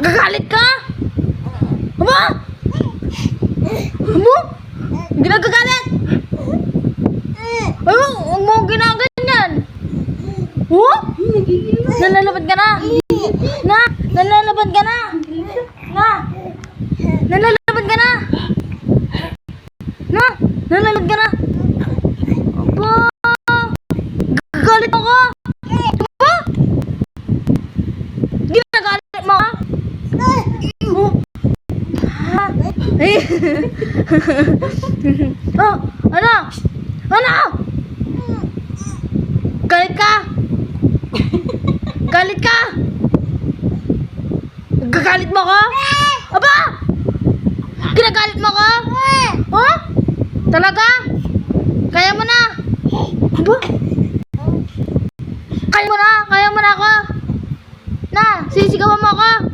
Gagalit ka? Aba? Aba? Hindi na gagalit. Ay, huwag mo ginaganyan. Oh? Nalalabad ka na. Nalalabad ka na. Nalalabad ka na. Nalalabad ka na. Aba? Gagalit ako. Aba? Ginagalit mo ka? Ay. Oh, ano? Ano? Galit ka? Galit ka? Gagalit mo ko? Aba? Ginagalit mo ko? Oh? Talaga? Kaya mo na? Aba? Kaya mo na ako? Na, sisigawan mo ako?